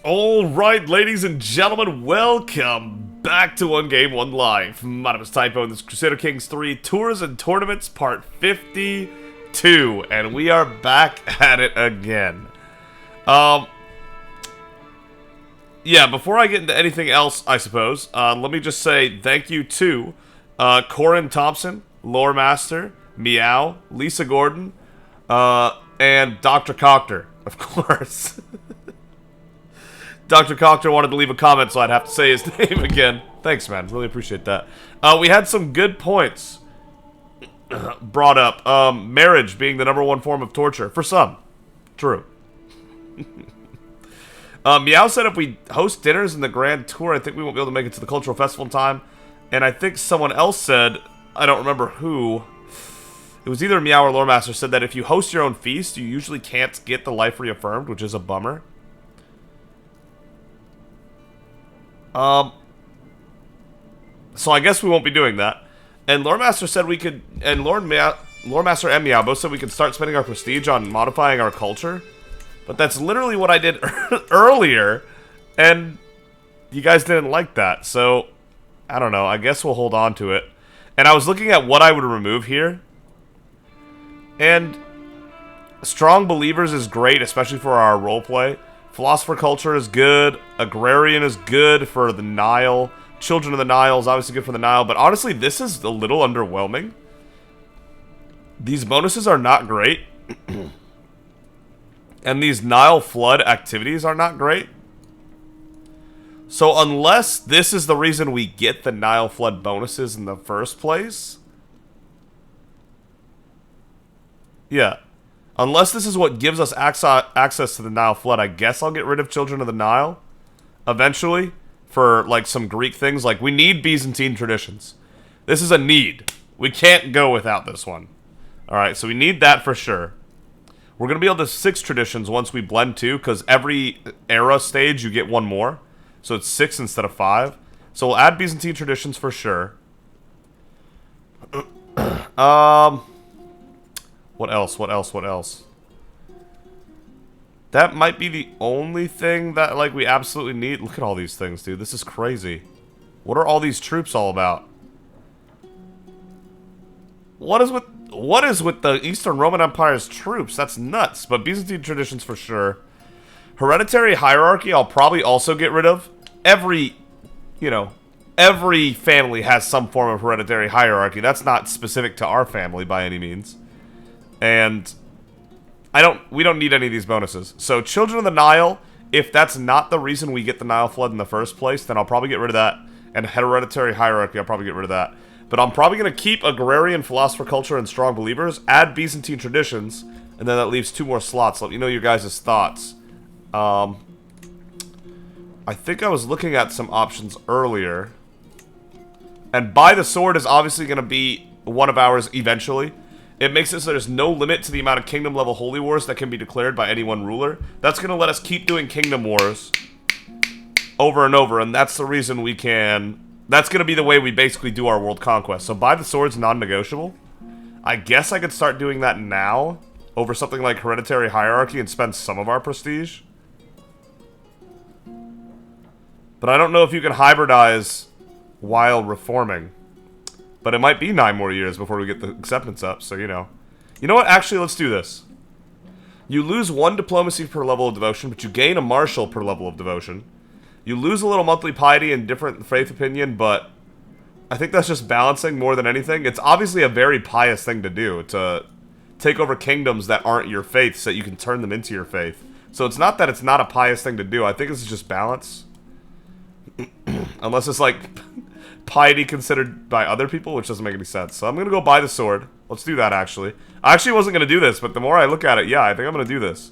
Alright, ladies and gentlemen, welcome back to 1Game1Life. My name is Typo, and this is Crusader Kings 3 Tours and Tournaments Part 52. And we are back at it again. Yeah, before I get into anything else, I suppose, let me just say thank you to Corin Thompson, Lore Master, Meow, Lisa Gordon, and Dr. Cocter, of course. Dr. Cocter wanted to leave a comment, so I'd have to say his name again. Thanks, man. Really appreciate that. We had some good points brought up. Marriage being the #1 form of torture. For some. True. Meow said if we host dinners in the Grand Tour, I think we won't be able to make it to the Cultural Festival in time. And I think someone else said, I don't remember who, it was either Meow or Lore Master, said that if you host your own feast, you usually can't get the life reaffirmed, which is a bummer. So I guess we won't be doing that. And Lore Master said we could, and Lore Master and Meow both said we could start spending our prestige on modifying our culture. But that's literally what I did earlier, and you guys didn't like that. So, I don't know, I guess we'll hold on to it. And I was looking at what I would remove here. And Strong Believers is great, especially for our roleplay. Philosopher Culture is good. Agrarian is good for the Nile. Children of the Nile is obviously good for the Nile. But honestly, this is a little underwhelming. These bonuses are not great. And these Nile flood activities are not great. So unless this is the reason we get the Nile flood bonuses in the first place. Yeah. Unless this is what gives us access to the Nile flood, I guess I'll get rid of Children of the Nile eventually for like some Greek things. Like, we need Byzantine traditions. This is a need. We can't go without this one. Alright, so we need that for sure. We're going to be able to 6 traditions once we blend 2, because every era stage you get one more. So it's 6 instead of 5. So we'll add Byzantine traditions for sure. What else? That might be the only thing that, like, we absolutely need. Look at all these things, dude. This is crazy. What are all these troops all about? What is with the Eastern Roman Empire's troops? That's nuts. But Byzantine traditions for sure. Hereditary hierarchy I'll probably also get rid of. Every family has some form of hereditary hierarchy. That's not specific to our family by any means. And we don't need any of these bonuses. So Children of the Nile, if that's not the reason we get the Nile flood in the first place, then I'll probably get rid of that. And hereditary hierarchy, I'll probably get rid of that. But I'm probably going to keep Agrarian, Philosopher Culture, and Strong Believers, add Byzantine traditions, and then that leaves 2 more slots. Let me know your guys' thoughts. I think I was looking at some options earlier. And By the Sword is obviously going to be one of ours eventually. It makes it so there's no limit to the amount of kingdom level holy wars that can be declared by any one ruler. That's going to let us keep doing kingdom wars over and over, and that's the reason we can... That's going to be the way we basically do our world conquest. So By the Sword's non-negotiable. I guess I could start doing that now over something like Hereditary Hierarchy and spend some of our prestige. But I don't know if you can hybridize while reforming. But it might be 9 more years before we get the acceptance up, so you know. You know what? Actually, let's do this. You lose 1 diplomacy per level of devotion, but you gain a martial per level of devotion. You lose a little monthly piety and different faith opinion, but I think that's just balancing more than anything. It's obviously a very pious thing to do, to take over kingdoms that aren't your faith so that you can turn them into your faith. So it's not that it's not a pious thing to do. I think this is just balance. Unless it's like... piety considered by other people, which doesn't make any sense. So I'm going to go By the Sword. Let's do that, actually. I actually wasn't going to do this, but the more I look at it, yeah, I think I'm going to do this.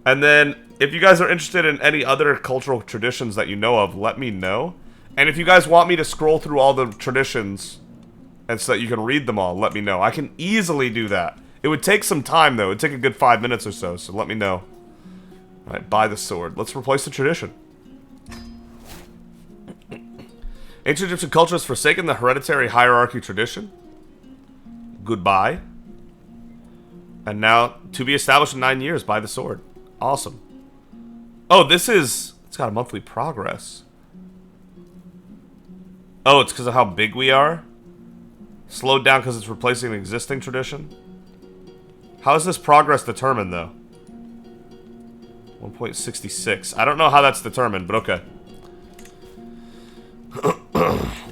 And then, if you guys are interested in any other cultural traditions that you know of, let me know. And if you guys want me to scroll through all the traditions, and so that you can read them all, let me know. I can easily do that. It would take some time, though. It would take a good 5 minutes or so, so let me know. Alright, By the Sword. Let's replace the tradition. Ancient Egyptian culture has forsaken the hereditary hierarchy tradition. Goodbye. And now, to be established in 9 years, By the Sword. Awesome. Oh, this is... It's got a monthly progress? Oh, it's because of how big we are? Slowed down because it's replacing an existing tradition? How is this progress determined, though? 1.66. I don't know how that's determined, but okay.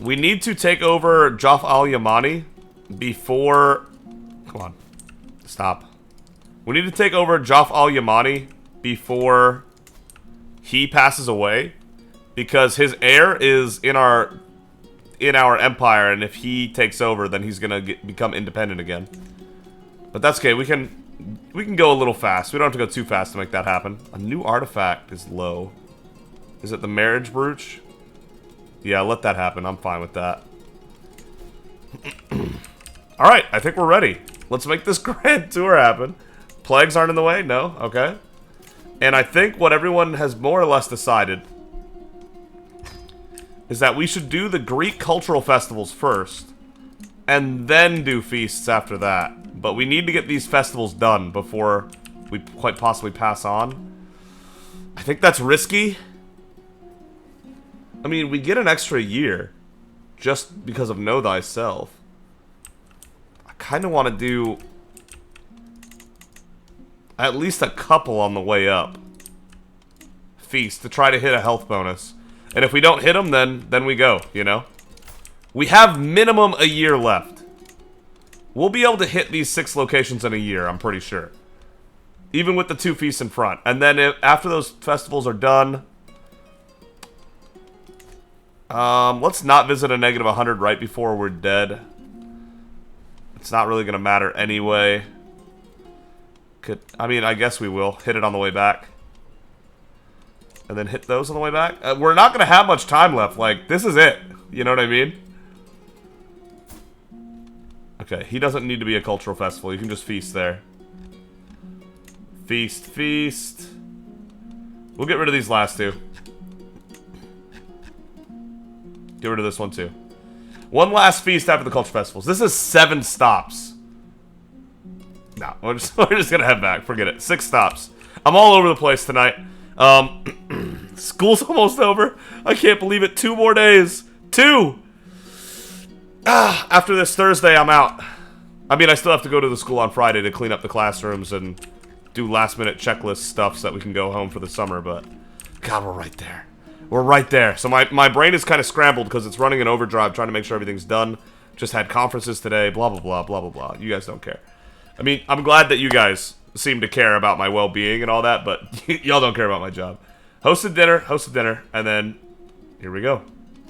We need to take over Joff al-Yamani before... Come on. Stop. We need to take over Joff al-Yamani before he passes away, because his heir is in our empire, and if he takes over, then he's gonna become independent again. But that's okay. We can go a little fast. We don't have to go too fast to make that happen. A new artifact is low. Is it the marriage brooch? Yeah, let that happen. I'm fine with that. Alright, I think we're ready. Let's make this grand tour happen. Plagues aren't in the way? No? Okay. And I think what everyone has more or less decided is that we should do the Greek cultural festivals first, and then do feasts after that. But we need to get these festivals done before we quite possibly pass on. I think that's risky. I mean, we get an extra year just because of Know Thyself. I kind of want to do at least a couple on the way up. Feast to try to hit a health bonus. And if we don't hit them, then we go, you know? We have minimum a year left. We'll be able to hit these 6 locations in a year, I'm pretty sure. Even with the 2 feasts in front. And then after those festivals are done... let's not visit a negative 100 right before we're dead. It's not really going to matter anyway. I mean, I guess we will. Hit it on the way back. And then hit those on the way back. We're not going to have much time left. Like, this is it. You know what I mean? Okay, he doesn't need to be a cultural festival. You can just feast there. Feast, feast. We'll get rid of these last 2. Get rid of this one too. One last feast after the culture festivals. This is 7 stops. No, we're just gonna head back. Forget it. 6 stops. I'm all over the place tonight. School's almost over. I can't believe it. 2 more days. 2! After this Thursday, I'm out. I mean, I still have to go to the school on Friday to clean up the classrooms and do last-minute checklist stuff so that we can go home for the summer, but... God, we're right there. We're right there. So my brain is kind of scrambled because it's running in overdrive trying to make sure everything's done. Just had conferences today, blah, blah, blah, blah, blah, blah. You guys don't care. I mean, I'm glad that you guys seem to care about my well-being and all that, but y'all don't care about my job. Hosted dinner, and then here we go.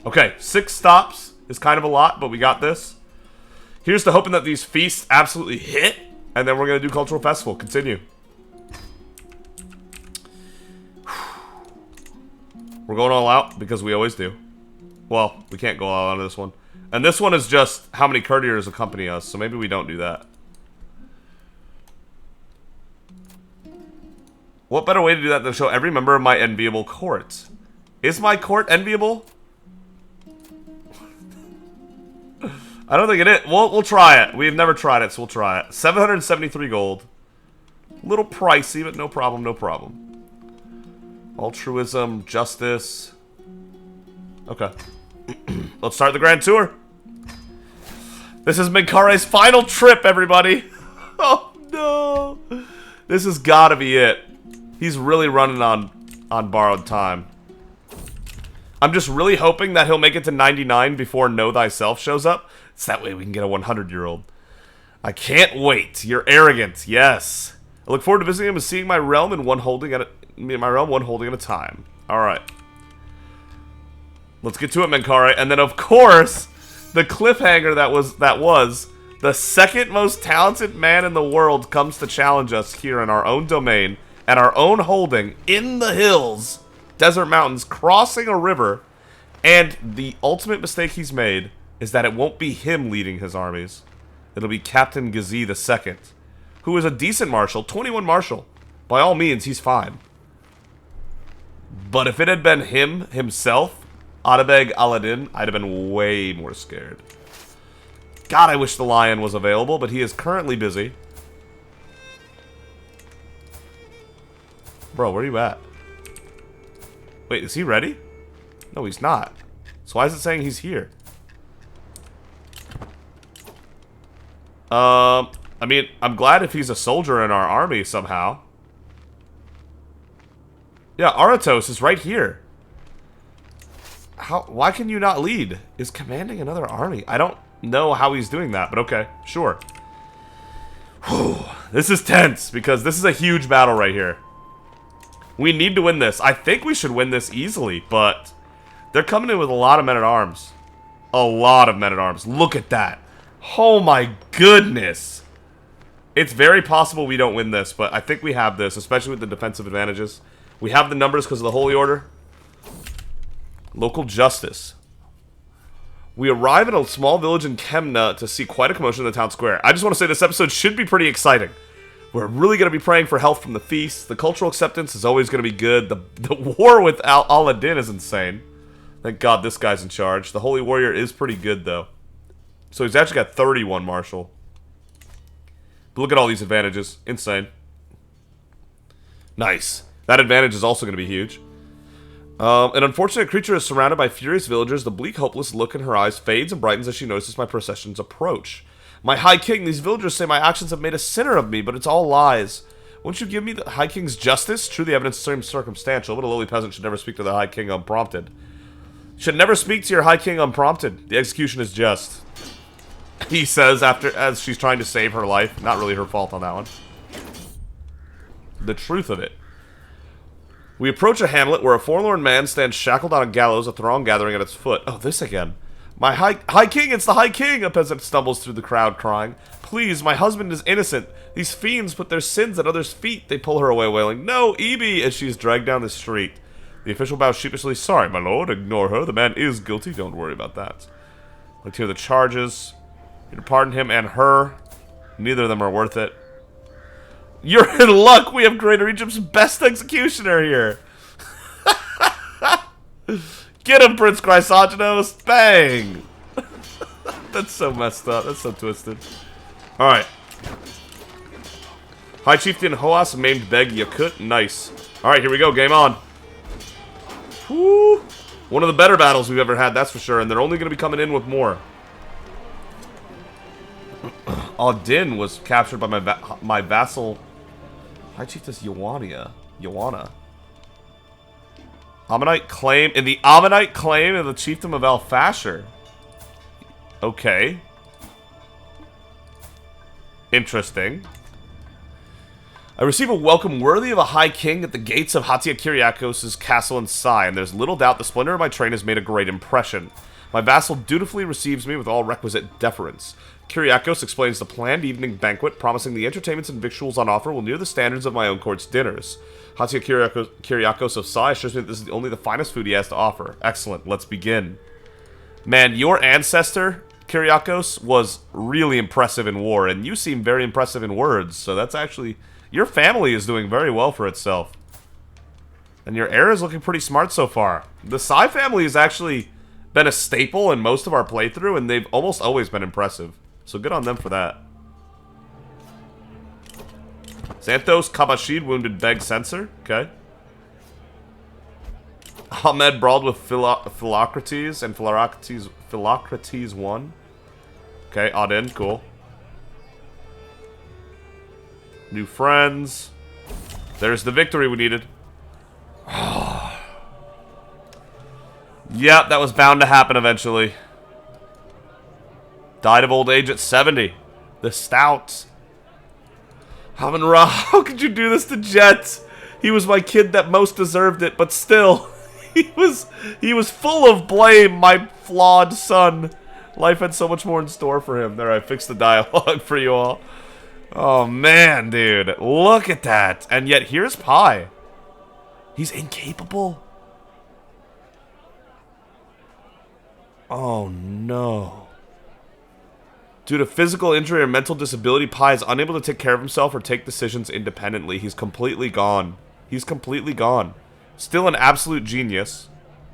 Okay, 6 stops is kind of a lot, but we got this. Here's to hoping that these feasts absolutely hit, and then we're going to do Cultural Festival. Continue. We're going all out because we always do. Well, we can't go all out on this one. And this one is just how many courtiers accompany us, so maybe we don't do that. What better way to do that than show every member of my enviable court? Is my court enviable? I don't think it is. We'll try it. We've never tried it, so we'll try it. 773 gold. A little pricey, but no problem, no problem. Altruism, justice. Okay. Let's start the grand tour. This is Minkare's final trip, everybody. Oh, no. This has got to be it. He's really running on borrowed time. I'm just really hoping that he'll make it to 99 before Know Thyself shows up. So that way we can get a 100-year-old. I can't wait. You're arrogant. Yes. I look forward to visiting him and seeing my realm in one holding at a time. All right. Let's get to it, Minkare. And then, of course, the cliffhanger that was the second most talented man in the world comes to challenge us here in our own domain, at our own holding, in the hills, desert mountains, crossing a river. And the ultimate mistake he's made is that it won't be him leading his armies. It'll be Captain Gazi II, who is a decent marshal, 21 marshal. By all means, he's fine. But if it had been him, himself, Atabeg Aladdin, I'd have been way more scared. God, I wish the lion was available, but he is currently busy. Bro, where are you at? Wait, is he ready? No, he's not. So why is it saying he's here? I mean, I'm glad if he's a soldier in our army somehow. Yeah, Aratos is right here. Why can you not lead? Is commanding another army. I don't know how he's doing that, but okay, sure. Whew. This is tense, because this is a huge battle right here. We need to win this. I think we should win this easily, but they're coming in with a lot of men-at-arms. A lot of men-at-arms. Look at that. Oh my goodness. It's very possible we don't win this, but I think we have this, especially with the defensive advantages. We have the numbers because of the Holy Order. Local justice. We arrive at a small village in Kemna to see quite a commotion in the town square. I just want to say this episode should be pretty exciting. We're really going to be praying for health from the feast. The cultural acceptance is always going to be good. The war with Al-Adin is insane. Thank God this guy's in charge. The Holy Warrior is pretty good, though. So he's actually got 31 martial. But look at all these advantages. Insane. Nice. That advantage is also going to be huge. An unfortunate creature is surrounded by furious villagers. The bleak, hopeless look in her eyes fades and brightens as she notices my procession's approach. My High King, these villagers say my actions have made a sinner of me, but it's all lies. Won't you give me the High King's justice? True, the evidence seems circumstantial, but a lowly peasant should never speak to the High King unprompted. Should never speak to your High King unprompted. The execution is just. He says as she's trying to save her life. Not really her fault on that one. The truth of it. We approach a hamlet where a forlorn man stands shackled on a gallows, a throng gathering at its foot. Oh, this again. My High King, it's the High King! A peasant stumbles through the crowd crying. Please, my husband is innocent. These fiends put their sins at others' feet. They pull her away wailing, no, Evie, as she is dragged down the street. The official bows sheepishly. Sorry, my lord, ignore her. The man is guilty. Don't worry about that. Let's hear the charges. You to pardon him and her. Neither of them are worth it. You're in luck. We have Greater Egypt's best executioner here. Get him, Prince Chrysogenos. Bang. That's so messed up. That's so twisted. Alright. High Chieftain Hoas maimed Beg Yakut. Nice. Alright, here we go. Game on. Woo. One of the better battles we've ever had, that's for sure. And they're only going to be coming in with more. Adin was captured by my vassal High Chiefess Yawana. Ammonite claim in the Ammonite claim of the chiefdom of El Fasher. Okay. Interesting. I receive a welcome worthy of a high king at the gates of Hatia Kyriakos' castle in Sai, and there's little doubt the splendor of my train has made a great impression. My vassal dutifully receives me with all requisite deference. Kyriakos explains the planned evening banquet, promising the entertainments and victuals on offer will near the standards of my own court's dinners. Hatia Kyriakos of Sai assures me that this is only the finest food he has to offer. Excellent, let's begin. Man, your ancestor, Kyriakos, was really impressive in war, and you seem very impressive in words, so that's actually... Your family is doing very well for itself. And your heir is looking pretty smart so far. The Sai family has actually been a staple in most of our playthrough, and they've almost always been impressive. So good on them for that. Xanthos Kabashid wounded Beg Censor. Okay. Ahmed brawled with Philocrates, and Philocrates won. Okay, Adin, cool. New friends. There's the victory we needed. Yep, that was bound to happen eventually. Died of old age at 70. The Stout. Amun-Ra, how could you do this to Jet? He was my kid that most deserved it, but still. He was full of blame, my flawed son. Life had so much more in store for him. There, I fixed the dialogue for you all. Oh, man, dude. Look at that. And yet, here's Pi. He's incapable. Oh, no. Due to physical injury or mental disability, Pi is unable to take care of himself or take decisions independently. He's completely gone. He's completely gone. Still an absolute genius.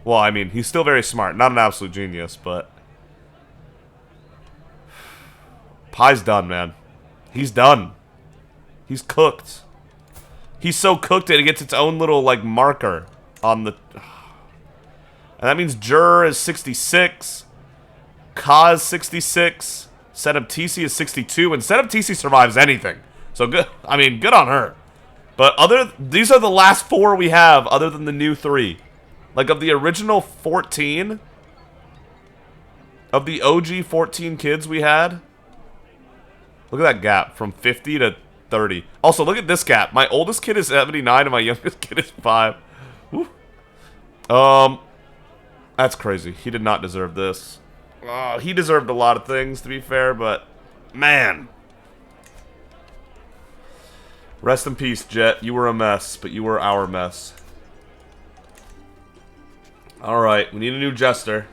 Well, I mean, he's still very smart. Not an absolute genius, but... Pi's done, man. He's done. He's cooked. He's so cooked that it gets its own little, like, marker on the... And that means Jur is 66. Ka is 66. Senab-TC is 62. And Senab-TC survives anything. So good. I mean, good on her. But these are the last 4 we have other than the new 3. Like, of the original 14, of the OG 14 kids we had, look at that gap from 50 to 30. Also, look at this gap. My oldest kid is 79 and my youngest kid is 5. Woo. That's crazy. He did not deserve this. He deserved a lot of things, to be fair, but man. Rest in peace, Jet. You were a mess, but you were our mess. Alright, we need a new jester.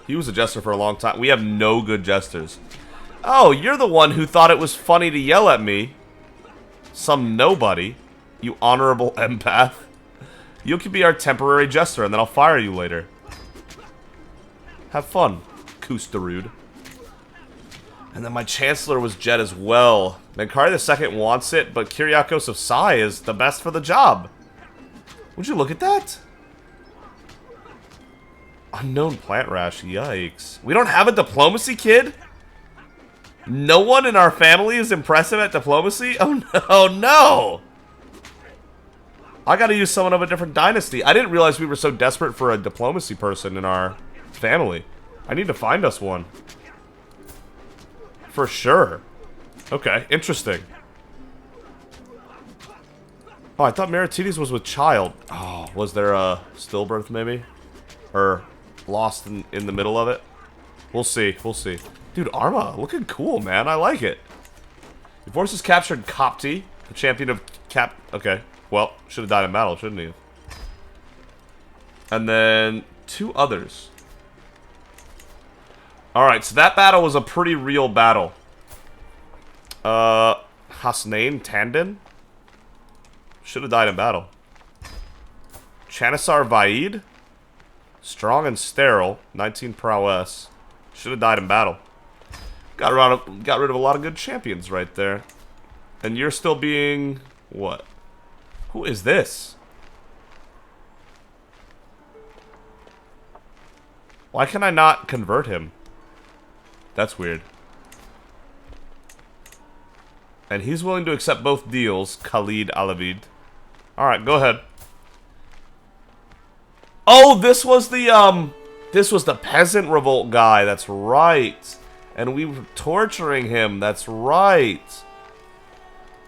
He was a jester for a long time. We have no good jesters. Oh, you're the one who thought it was funny to yell at me. Some nobody. You honorable empath. You can be our temporary jester, and then I'll fire you later. Have fun, Kustarude. And then my Chancellor was Jet as well. Mankari II wants it, but Kyriakos of Sai is the best for the job. Would you look at that? Unknown plant rash, yikes. We don't have a diplomacy kid? No one in our family is impressive at diplomacy? Oh no, no! I gotta use someone of a different dynasty. I didn't realize we were so desperate for a diplomacy person in our family. I need to find us one. For sure. Okay, interesting. Oh, I thought Maritides was with child. Oh, was there a stillbirth maybe? Or lost in the middle of it? We'll see, we'll see. Dude, Arma, looking cool, man. I like it. Your forces captured Kopti, the champion of Okay, well, should have died in battle, shouldn't he? And then 2 others. Alright, so that battle was a pretty real battle. Hasnain Tandon? Should have died in battle. Chanisar Vaid? Strong and sterile, 19 prowess. Should have died in battle. Got rid of a lot of good champions right there. And you're still being... what? Who is this? Why can I not convert him? That's weird. And he's willing to accept both deals, Khalid Alavid. Alright, go ahead. Oh, this was the peasant revolt guy, that's right. And we were torturing him, that's right.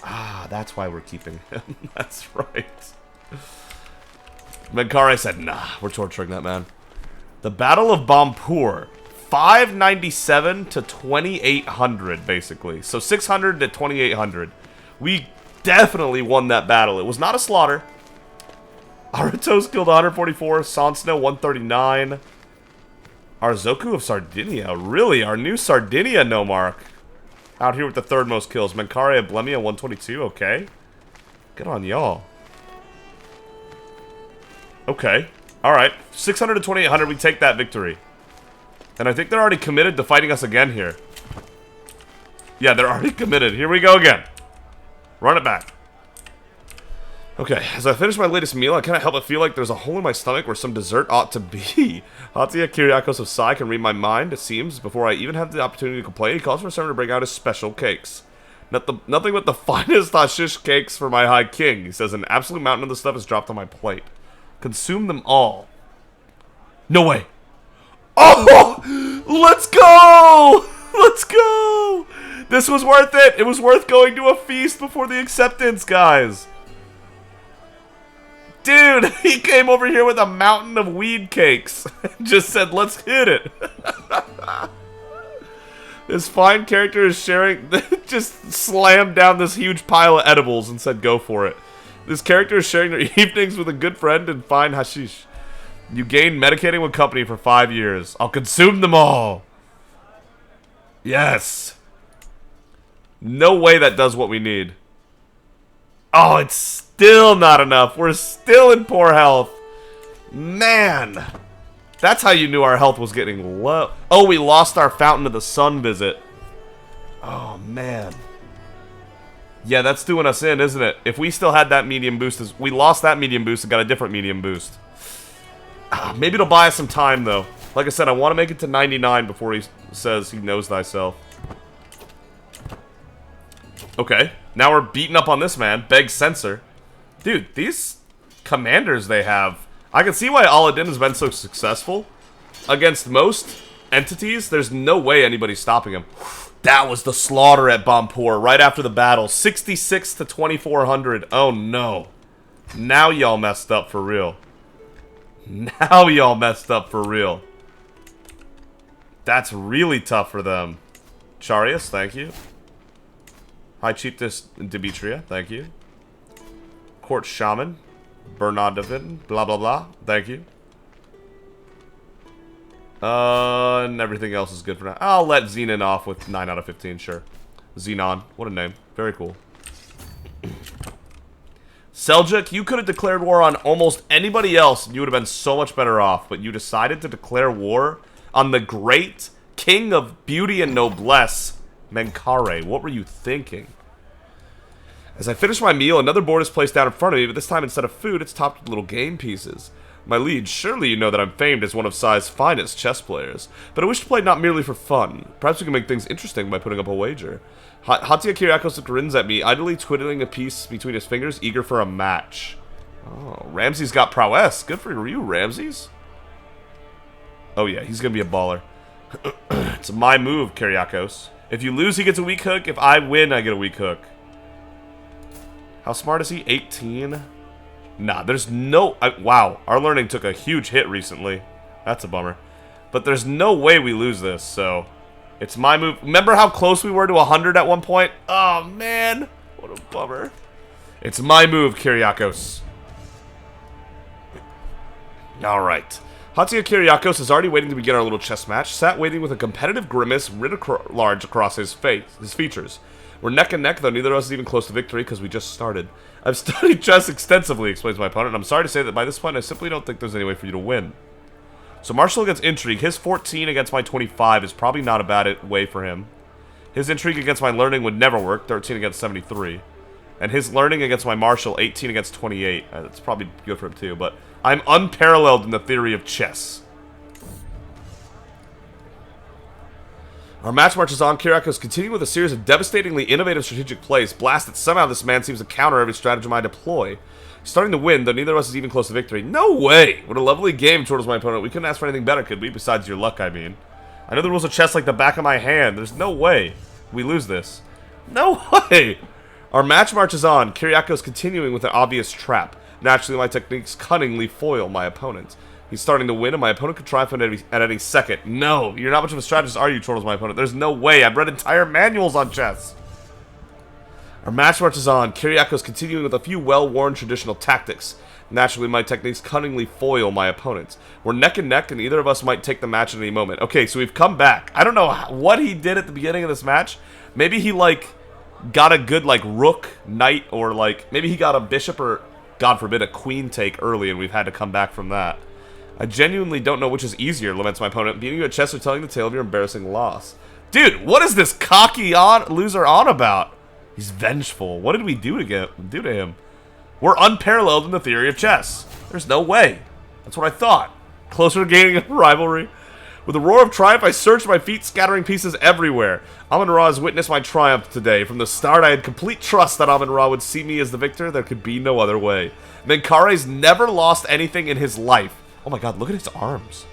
Ah, that's why we're keeping him. That's right. Mankari said, nah, we're torturing that man. The Battle of Bampur. 597 to 2800, basically. So 600 to 2800. We definitely won that battle. It was not a slaughter. Aratos killed 144. Sansno 139. Arzoku of Sardinia. Really? Our new Sardinia Nomarch. Out here with the 3rd most kills. Mankari of Blemia 122. Okay. Good on y'all. Okay. Alright. 600 to 2800. We take that victory. And I think they're already committed to fighting us again here. Yeah, they're already committed. Here we go again. Run it back. Okay, as I finish my latest meal, I can't help but feel like there's a hole in my stomach where some dessert ought to be. Hatia Kyriakos of Sai can read my mind, it seems. Before I even have the opportunity to complain, he calls for someone to bring out his special cakes. Nothing but the finest hashish cakes for my high king. He says an absolute mountain of the stuff is dropped on my plate. Consume them all. No way. Oh! Let's go! Let's go! This was worth it! It was worth going to a feast before the acceptance, guys. Dude, he came over here with a mountain of weed cakes. Just said, let's hit it. This fine character is sharing... just slammed down this huge pile of edibles and said, go for it. This character is sharing their evenings with a good friend and fine hashish. You gain medicating with company for 5 years. I'll consume them all. Yes. No way that does what we need. Oh, it's still not enough. We're still in poor health. Man. That's how you knew our health was getting low. Oh, we lost our Fountain of the Sun visit. Oh, man. Yeah, that's doing us in, isn't it? If we still had that medium boost, we lost that medium boost and got a different medium boost. Maybe it'll buy us some time, though. Like I said, I want to make it to 99 before he says he knows thyself. Okay, now we're beating up on this man. Beg censor. Dude, these commanders they have... I can see why Aladdin has been so successful. Against most entities, there's no way anybody's stopping him. That was the slaughter at Bampur right after the battle. 66 to 2,400. Oh, no. Now y'all messed up for real. Now y'all messed up for real. That's really tough for them. Charius, thank you. High Chiefess Demetria, thank you. Court Shaman, Bernardovin, blah blah blah, thank you. And everything else is good for now. I'll let Xenon off with 9 out of 15, sure. Xenon, what a name. Very cool. Seljuk, you could have declared war on almost anybody else and you would have been so much better off, but you decided to declare war on the great king of beauty and noblesse, Menkaure. What were you thinking? As I finish my meal, another board is placed down in front of me, but this time instead of food, it's topped with little game pieces. My liege, surely you know that I'm famed as one of Sai's finest chess players, but I wish to play not merely for fun. Perhaps we can make things interesting by putting up a wager. Hatia Kyriakos grins at me, idly twiddling a piece between his fingers, eager for a match. Oh, Ramsey's got prowess. Good for you, Ramses. Oh yeah, he's gonna be a baller. It's my move, Kyriakos. If you lose, he gets a weak hook. If I win, I get a weak hook. How smart is he? 18? Nah, there's no... wow, our learning took a huge hit recently. That's a bummer. But there's no way we lose this, so... It's my move. Remember how close we were to 100 at one point? Oh, man. What a bummer. It's my move, Kyriakos. Alright. Hatia Kyriakos is already waiting to begin our little chess match, sat waiting with a competitive grimace writ large across his features. We're neck and neck, though neither of us is even close to victory because we just started. I've studied chess extensively, explains my opponent, and I'm sorry to say that by this point I simply don't think there's any way for you to win. So Marshall against Intrigue. His 14 against my 25 is probably not a bad way for him. His Intrigue against my Learning would never work, 13 against 73. And his Learning against my Marshall, 18 against 28. That's probably good for him too, but I'm unparalleled in the theory of chess. Our match marches on. Kyriakos continuing with a series of devastatingly innovative strategic plays. Blast that somehow this man seems to counter every stratagem I deploy. He's starting to win, though neither of us is even close to victory. No way! What a lovely game towards my opponent. We couldn't ask for anything better, could we? Besides your luck, I mean. I know the rules of chess like the back of my hand. There's no way we lose this. No way! Our match marches on. Kyriakos continuing with an obvious trap. Naturally, my techniques cunningly foil my opponent. He's starting to win, and my opponent could triumph at any second. No, you're not much of a strategist, are you, Chortles, my opponent? There's no way. I've read entire manuals on chess. Our match marches on. Kyriakos continuing with a few well-worn traditional tactics. Naturally, my techniques cunningly foil my opponent. We're neck and neck, and either of us might take the match at any moment. Okay, so we've come back. I don't know what he did at the beginning of this match. Maybe he, like, got a good, like, rook, knight, or, like, maybe he got a bishop or, God forbid, a queen take early, and we've had to come back from that. I genuinely don't know which is easier, laments my opponent, beating you at chess or telling the tale of your embarrassing loss. Dude, what is this cocky loser on about? He's vengeful. What did we do to him? We're unparalleled in the theory of chess. There's no way. That's what I thought. Closer to gaining a rivalry. With a roar of triumph, I surged my feet, scattering pieces everywhere. Amun-Ra has witnessed my triumph today. From the start, I had complete trust that Amun-Ra would see me as the victor. There could be no other way. Menkare's never lost anything in his life. Oh my god, look at his arms.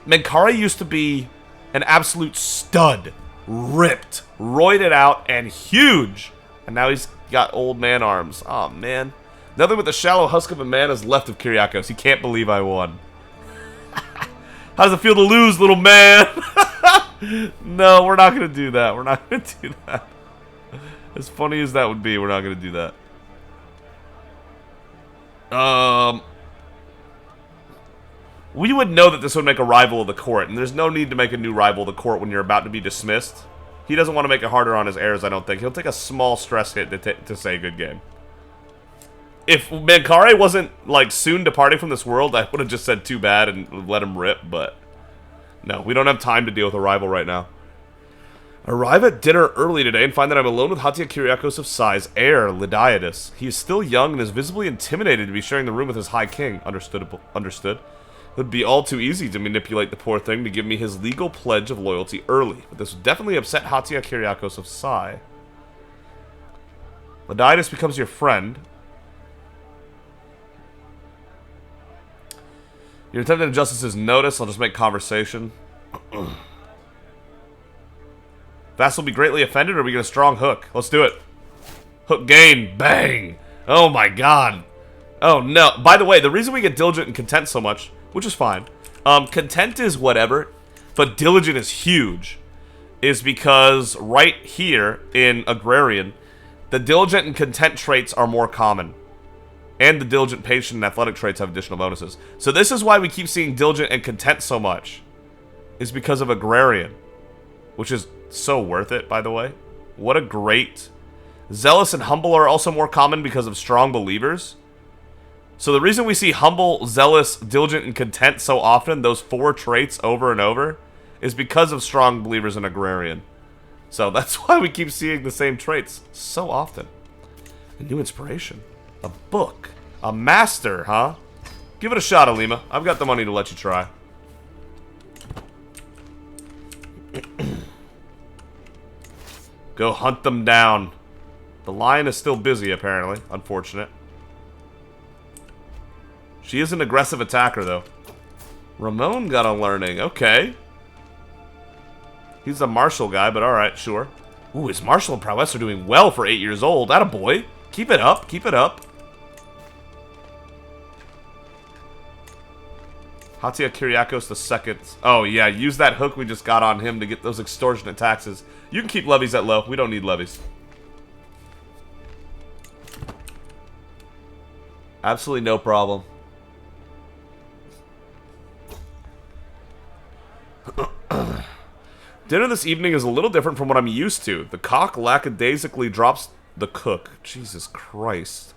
Menkare used to be an absolute stud. Ripped, roided out, and huge. And now he's got old man arms. Oh man. Nothing but the shallow husk of a man is left of Kyriakos. He can't believe I won. How does it feel to lose, little man? No, we're not going to do that. We're not going to do that. As funny as that would be, we're not going to do that. We would know that this would make a rival of the court, and there's no need to make a new rival of the court when you're about to be dismissed. He doesn't want to make it harder on his heirs, I don't think. He'll take a small stress hit to say good game. If Menkare wasn't, like, soon departing from this world, I would have just said too bad and let him rip, but no, we don't have time to deal with a rival right now. Arrive at dinner early today and find that I'm alone with Hatia Kyriakos of Sigh's heir, Lydiatis. He is still young and is visibly intimidated to be sharing the room with his High King. Understood. It would be all too easy to manipulate the poor thing to give me his legal pledge of loyalty early, but this would definitely upset Hatia Kyriakos of Sigh. Lydiatis becomes your friend. Your attempted injustice is noticed. I'll just make conversation. Vassal will be greatly offended, or we get a strong hook? Let's do it. Hook gain. Bang. Oh my god. Oh no. By the way, the reason we get diligent and content so much, which is fine. Content is whatever, but diligent is huge. Is because right here in Agrarian, the diligent and content traits are more common. And the diligent, patient, and athletic traits have additional bonuses. So this is why we keep seeing diligent and content so much. Is because of Agrarian. Which is so worth it, by the way. What a great... Zealous and humble are also more common because of strong believers. So the reason we see humble, zealous, diligent, and content so often, those 4 traits over and over, is because of strong believers in Agrarian. So that's why we keep seeing the same traits so often. A new inspiration. A book. A master, huh? Give it a shot, Alima. I've got the money to let you try. Go hunt them down. The lion is still busy, apparently. Unfortunate. She is an aggressive attacker, though. Ramon got a learning. Okay. He's a martial guy, but alright, sure. Ooh, his martial and prowess are doing well for 8 years old. Attaboy. Keep it up. Keep it up. Hatia Kyriakos II. Oh, yeah. Use that hook we just got on him to get those extortionate taxes. You can keep levies at low. We don't need levies. Absolutely no problem. Dinner this evening is a little different from what I'm used to. The cock lackadaisically drops the cook. Jesus Christ.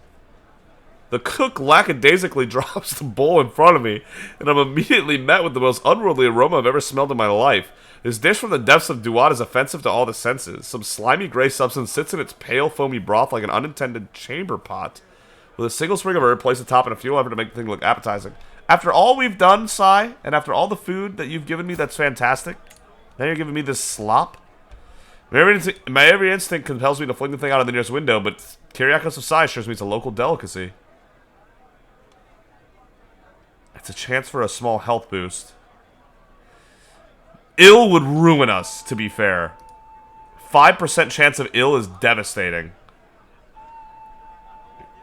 The cook lackadaisically drops the bowl in front of me, and I'm immediately met with the most unworldly aroma I've ever smelled in my life. This dish from the depths of Duat is offensive to all the senses. Some slimy gray substance sits in its pale, foamy broth like an unintended chamber pot. With a single sprig of herb placed atop in a futile effort to make the thing look appetizing. After all we've done, Sai, and after all the food that you've given me that's fantastic, now you're giving me this slop? My every instinct compels me to fling the thing out of the nearest window, but Kyriakos of Sai assures me it's a local delicacy. It's a chance for a small health boost. Ill would ruin us, to be fair. 5% chance of ill is devastating.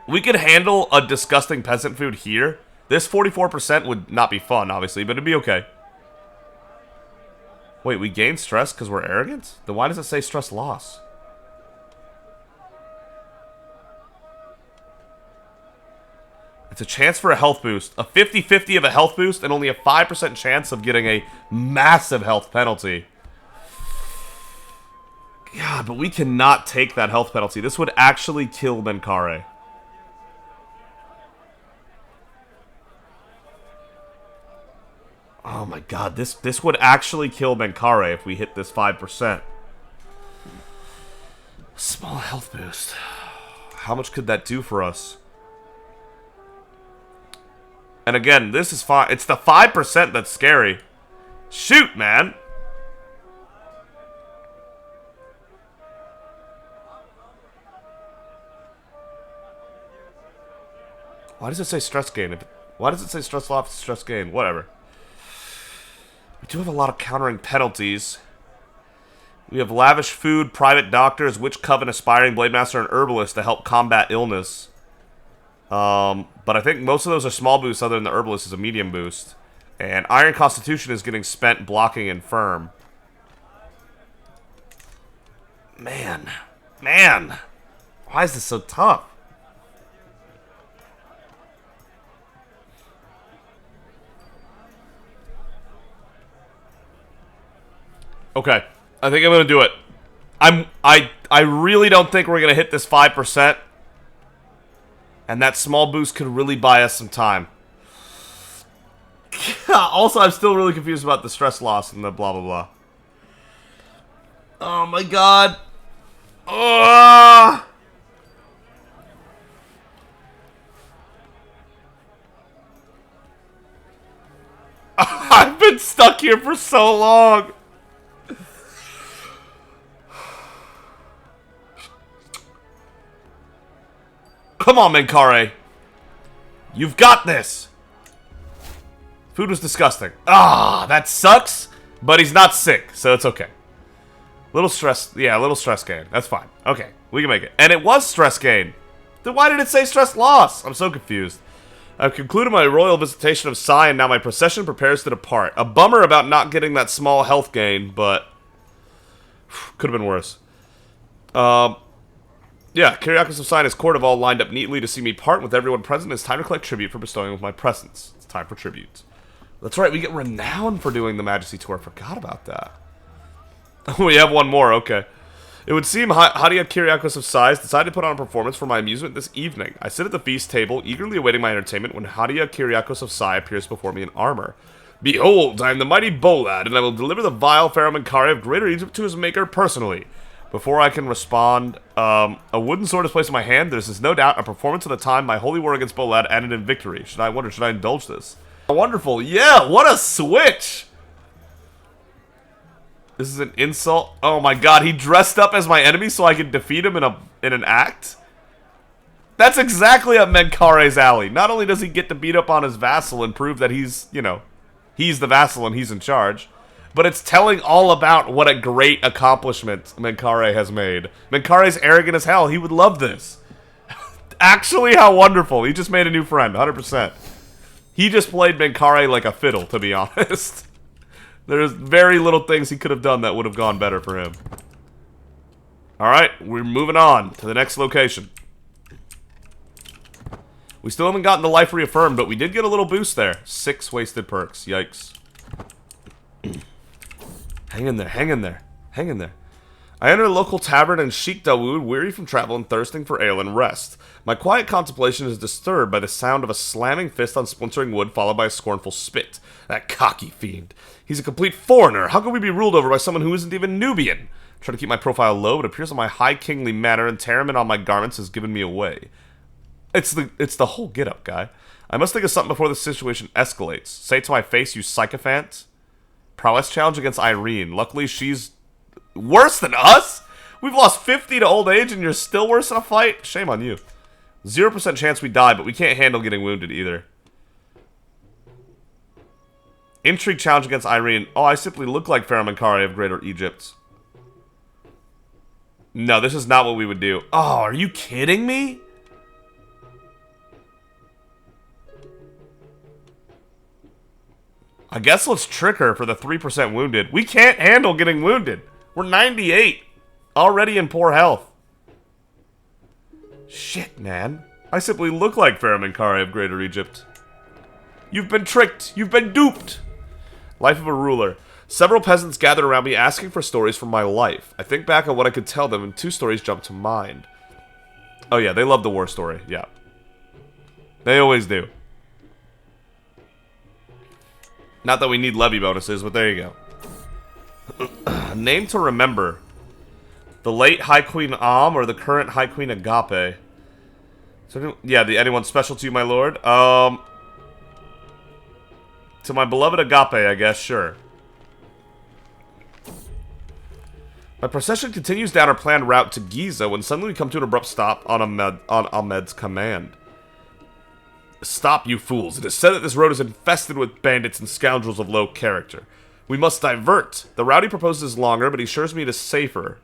We could handle a disgusting peasant food here. This 44% would not be fun, obviously, but it'd be okay. Wait, we gain stress because we're arrogant? Then why does it say stress loss? It's a chance for a health boost. A 50-50 of a health boost and only a 5% chance of getting a massive health penalty. God, but we cannot take that health penalty. This would actually kill Benkare. Oh my god, this would actually kill Benkare if we hit this 5%. Small health boost. How much could that do for us? And again, this is fine. It's the 5% that's scary. Shoot, man! Why does it say stress gain? Why does it say stress loss, stress gain? Whatever. We do have a lot of countering penalties. We have lavish food, private doctors, witch coven, aspiring blade master, and herbalist to help combat illness. But I think most of those are small boosts, other than the herbalist is a medium boost. And iron constitution is getting spent blocking infirm. Man. Why is this so tough? Okay, I think I'm gonna do it. I really don't think we're gonna hit this 5%. And that small boost could really buy us some time. Also, I'm still really confused about the stress loss and the blah blah blah. Oh my god. Oh! I've been stuck here for so long. Come on, Menkare. You've got this. Food was disgusting. Ah, that sucks. But he's not sick, so it's okay. Little stress. Yeah, a little stress gain. That's fine. Okay, we can make it. And it was stress gain. Then why did it say stress loss? I'm so confused. I've concluded my royal visitation of Sai, and now my procession prepares to depart. A bummer about not getting that small health gain, but could have been worse. Yeah, Kyriakos of Sai and his court have all lined up neatly to see me part. With everyone present, it's time to collect tribute for bestowing with my presence. It's time for tribute. That's right, we get renowned for doing the Majesty Tour. I forgot about that. We have one more, okay. It would seem Hadia Kyriakos of Sai decided to put on a performance for my amusement this evening. I sit at the feast table, eagerly awaiting my entertainment, when Hadia Kyriakos of Sai appears before me in armor. Behold, I am the mighty Bolad, and I will deliver the vile Pharaoh Menkare of Greater Egypt to his maker personally. Before I can respond, a wooden sword is placed in my hand. This is no doubt a performance of the time my holy war against Bolad ended in victory. Should I indulge this? Wonderful. Yeah, what a switch! This is an insult. Oh my god, he dressed up as my enemy so I could defeat him in an act? That's exactly up Menkare's alley. Not only does he get to beat up on his vassal and prove that he's, you know, he's the vassal and he's in charge, but it's telling all about what a great accomplishment Menkare has made. Menkare's arrogant as hell. He would love this. Actually, how wonderful. He just made a new friend, 100%. He just played Menkare like a fiddle, to be honest. There's very little things he could have done that would have gone better for him. Alright, we're moving on to the next location. We still haven't gotten the life reaffirmed, but we did get a little boost there. 6 wasted perks. Yikes. Hang in there, hang in there, hang in there. I enter a local tavern in Sheikh Dawood, weary from travel and thirsting for ale and rest. My quiet contemplation is disturbed by the sound of a slamming fist on splintering wood, followed by a scornful spit. That cocky fiend. He's a complete foreigner. How can we be ruled over by someone who isn't even Nubian? Try to keep my profile low, but it appears that my high kingly manner and tearment on my garments has given me away. It's the whole get-up, guy. I must think of something before the situation escalates. Say it to my face, you sycophant. Prowess challenge against Irene. Luckily, she's worse than us? We've lost 50 to old age and you're still worse in a fight? Shame on you. 0% chance we die, but we can't handle getting wounded either. Intrigue challenge against Irene. Oh, I simply look like Pharaoh Menkare of Greater Egypt. No, this is not what we would do. Oh, are you kidding me? I guess let's trick her for the 3% wounded. We can't handle getting wounded. We're 98. Already in poor health. Shit, man. I simply look like Pharaoh Menkare of Greater Egypt. You've been tricked. You've been duped. Life of a ruler. Several peasants gathered around me asking for stories from my life. I think back on what I could tell them and 2 stories jump to mind. Oh yeah, they love the war story. Yeah. They always do. Not that we need levy bonuses, but there you go. Name to remember. The late High Queen Am or the current High Queen Agape? So, yeah, anyone special to you, my lord? To my beloved Agape, I guess, sure. My procession continues down our planned route to Giza when suddenly we come to an abrupt stop on Ahmed's command. Stop, you fools. It is said that this road is infested with bandits and scoundrels of low character. We must divert. The rowdy proposes longer, but he assures me it is safer.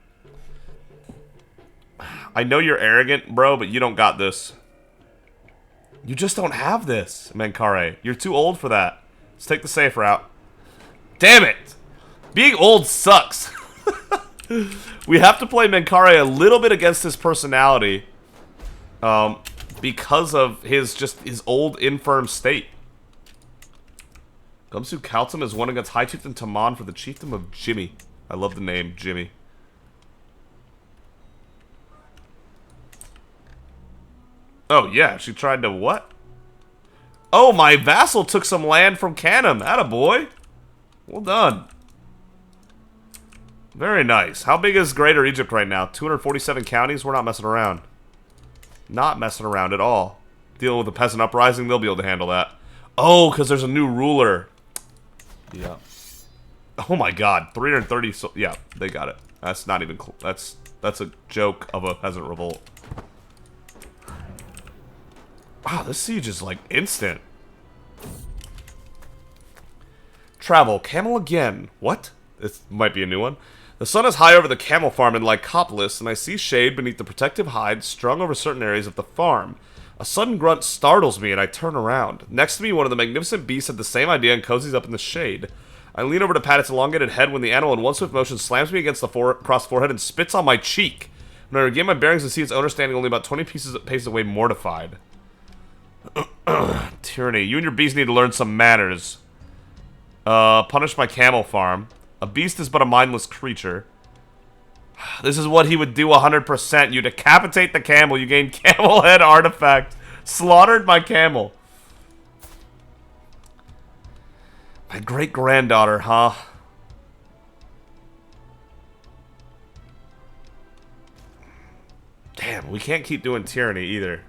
I know you're arrogant, bro, but you don't got this. You just don't have this, Menkare. You're too old for that. Let's take the safe route. Damn it! Being old sucks. We have to play Menkare a little bit against his personality. Because of his old infirm state. Gumsu Kaltum is one against High Chieftain Taman for the chiefdom of Jimmy. I love the name, Jimmy. Oh, yeah, she tried to what? Oh, my vassal took some land from Canham. Attaboy. Well done. Very nice. How big is Greater Egypt right now? 247 counties? We're not messing around. Not messing around at all. Dealing with the peasant uprising, they'll be able to handle that. Oh, because there's a new ruler. Yeah. Oh my god. 330... So yeah, they got it. That's not even... That's a joke of a peasant revolt. Wow, this siege is like instant. Travel. Camel again. What? This might be a new one. The sun is high over the camel farm in Lycopolis, and I see shade beneath the protective hide strung over certain areas of the farm. A sudden grunt startles me, and I turn around. Next to me, one of the magnificent beasts had the same idea and cozies up in the shade. I lean over to pat its elongated head when the animal in one swift motion slams me against the across the forehead and spits on my cheek. When I regain my bearings and see its owner standing only about 20 paces away, mortified. Tyranny. You and your beast need to learn some manners. Punish my camel farm. A beast is but a mindless creature. This is what he would do 100%. You decapitate the camel, you gain camel head artifact. Slaughtered my camel. My great-granddaughter, huh? Damn, we can't keep doing tyranny either.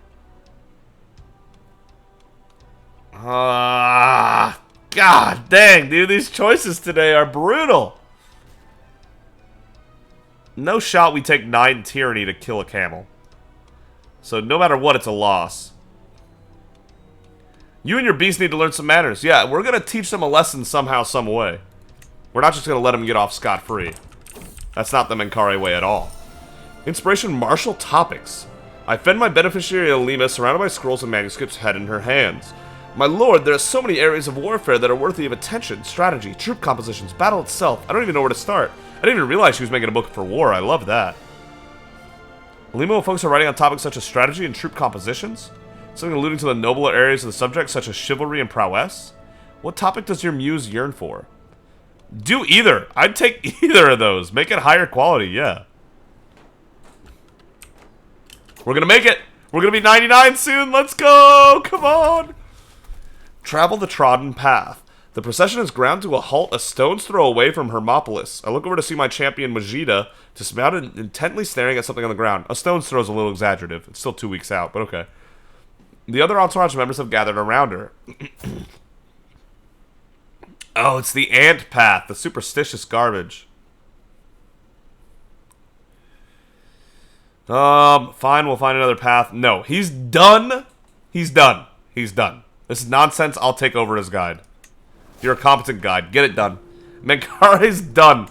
God dang, dude, these choices today are brutal. No shot we take 9 tyranny to kill a camel. So no matter what, it's a loss. You and your beast need to learn some manners. Yeah, we're going to teach them a lesson somehow, some way. We're not just going to let them get off scot-free. That's not the Menkare way at all. Inspiration martial topics. I fend my beneficiary Alima surrounded by scrolls and manuscripts, head in her hands. My lord, there are so many areas of warfare that are worthy of attention. Strategy, troop compositions, battle itself. I don't even know where to start. I didn't even realize she was making a book for war. I love that. Alima will focus on writing on topics such as strategy and troop compositions? Something alluding to the nobler areas of the subject, such as chivalry and prowess? What topic does your muse yearn for? Do either. I'd take either of those. Make it higher quality, yeah. We're gonna make it. We're gonna be 99 soon. Let's go. Come on. Travel the trodden path. The procession is ground to a halt a stone's throw away from Hermopolis. I look over to see my champion Majida dismounted, intently staring at something on the ground. A stone's throw is a little exaggerative. It's still 2 weeks out, but okay. The other entourage members have gathered around her. Oh, it's the ant path, the superstitious garbage. Fine, we'll find another path. No, he's done. He's done. He's done. This is nonsense. I'll take over as guide. You're a competent guide. Get it done. Menkare's done.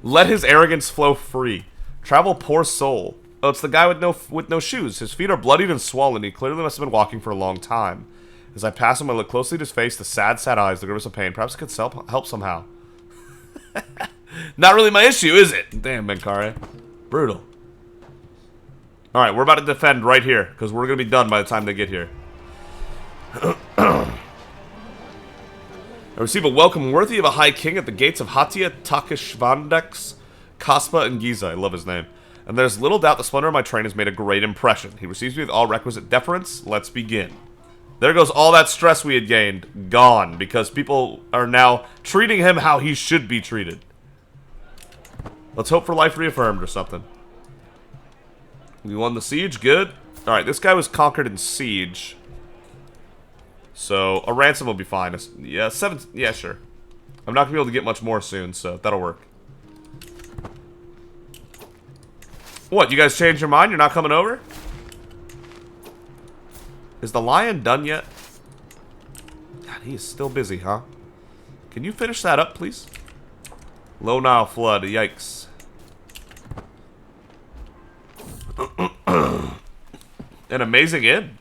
Let his arrogance flow free. Travel poor soul. Oh, it's the guy with no shoes. His feet are bloodied and swollen. He clearly must have been walking for a long time. As I pass him, I look closely at his face, the sad eyes, the grimace of pain. Perhaps it could help somehow. Not really my issue, is it? Damn, Menkare. Brutal. Alright, we're about to defend right here, because we're going to be done by the time they get here. I receive a welcome worthy of a high king at the gates of Hatia, Takishvandex, Kaspa, and Giza. I love his name. And there's little doubt the splendor of my train has made a great impression. He receives me with all requisite deference. Let's begin. There goes all that stress we had gained. Gone. Because people are now treating him how he should be treated. Let's hope for life reaffirmed or something. We won the siege. Good. Alright, this guy was conquered in siege. So, a ransom will be fine. Yeah, 7... Yeah, sure. I'm not going to be able to get much more soon, so that'll work. What, you guys changed your mind? You're not coming over? Is the lion done yet? God, he is still busy, huh? Can you finish that up, please? Low Nile flood. Yikes. An amazing inn.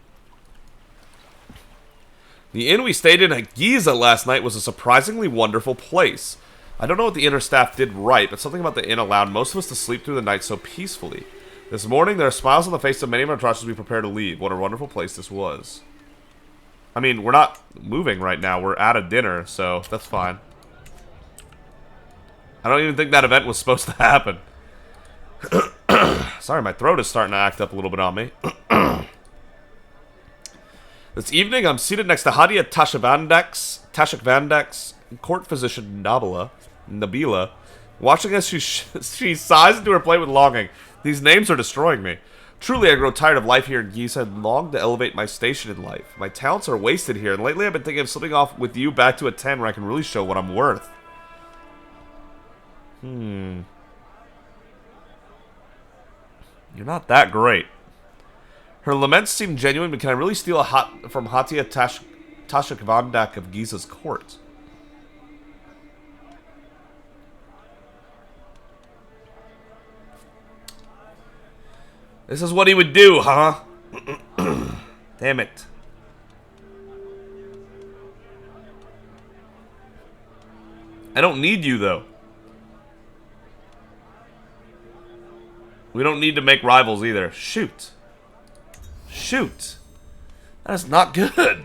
The inn we stayed in at Giza last night was a surprisingly wonderful place. I don't know what the inner staff did right, but something about the inn allowed most of us to sleep through the night so peacefully. This morning, there are smiles on the face of many of our trusted as we prepare to leave. What a wonderful place this was. I mean, we're not moving right now. We're at a dinner, so that's fine. I don't even think that event was supposed to happen. Sorry, my throat is starting to act up a little bit on me. This evening, I'm seated next to Hadia Tashik Vandex, court physician Nabila, Watching as she sighs into her plate with longing. These names are destroying me. Truly, I grow tired of life here in Giza and long to elevate my station in life. My talents are wasted here, and lately I've been thinking of slipping off with you back to a 10 where I can really show what I'm worth. You're not that great. Her laments seem genuine, but can I really steal from Hatia Tashikvandak of Giza's court? This is what he would do, huh? Damn it. I don't need you, though. We don't need to make rivals, either. Shoot. Shoot. That is not good.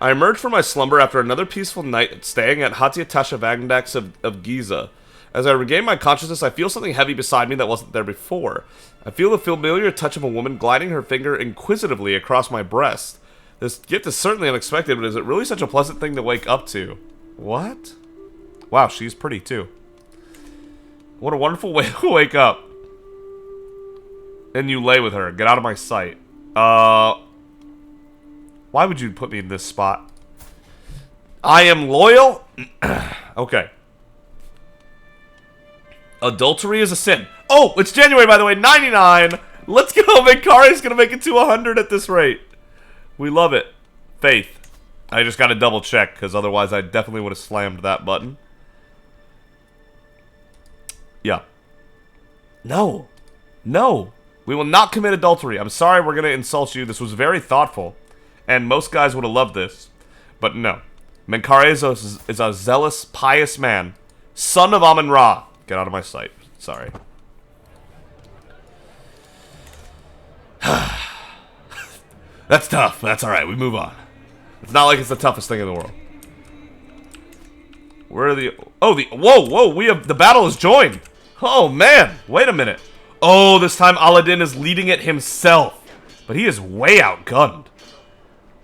I emerged from my slumber after another peaceful night staying at Hatia Tashikvandak of Giza. As I regain my consciousness, I feel something heavy beside me that wasn't there before. I feel the familiar touch of a woman gliding her finger inquisitively across my breast. This gift is certainly unexpected, but is it really such a pleasant thing to wake up to? What? Wow, she's pretty too. What a wonderful way to wake up. And you lay with her. Get out of my sight. Why would you put me in this spot? I am loyal? Okay. Adultery is a sin. Oh, it's January, by the way. 99. Let's go. Menkari's going to make it to 100 at this rate. We love it. Faith. I just got to double check, because otherwise I definitely would have slammed that button. Yeah. No. No. We will not commit adultery. I'm sorry we're going to insult you. This was very thoughtful. And most guys would have loved this. But no. Menkari is a zealous, pious man. Son of Amun-Ra. Get out of my sight. Sorry. That's tough. That's alright. We move on. It's not like it's the toughest thing in the world. Where are the... Oh, the... Whoa, whoa. We have... The battle is joined. Oh, man. Wait a minute. Oh, this time Aladdin is leading it himself. But he is way outgunned.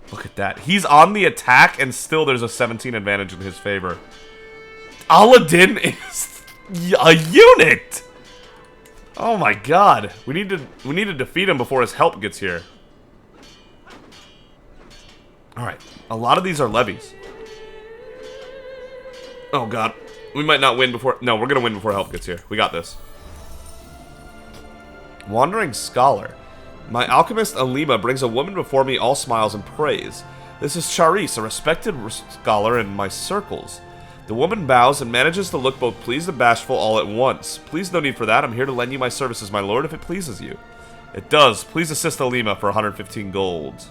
Look at that. He's on the attack, and still there's a 17 advantage in his favor. Aladdin is... a unit! Oh my god. We need to defeat him before his help gets here. Alright. A lot of these are levies. Oh god. We might not win before... No, we're gonna win before help gets here. We got this. Wandering Scholar. My alchemist Alima brings a woman before me all smiles and praise. This is Charis, a respected scholar in my circles. The woman bows and manages to look both pleased and bashful all at once. Please, no need for that. I'm here to lend you my services, my lord, if it pleases you. It does. Please assist Alima for 115 gold.